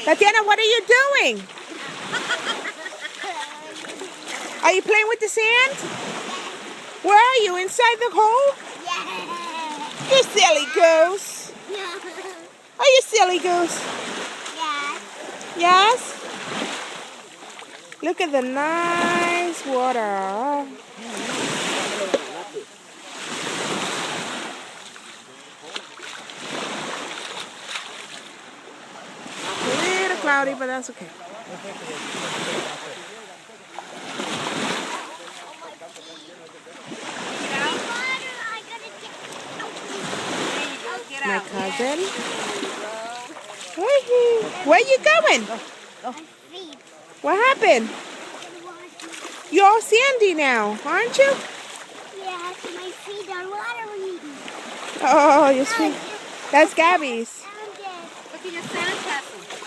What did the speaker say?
Tatiana, what are you doing? Are you playing with the sand? Where are you? Inside the hole? Yeah. You silly goose. Are you silly goose? Yes. Yes? Look at the nice water. A little cloudy, but that's okay. My cousin. Hey, where you going? What happened? You're all sandy now, aren't you? Yes, my feet are watery. Oh, your feet. That's Gabby's. Look at your sandcastle.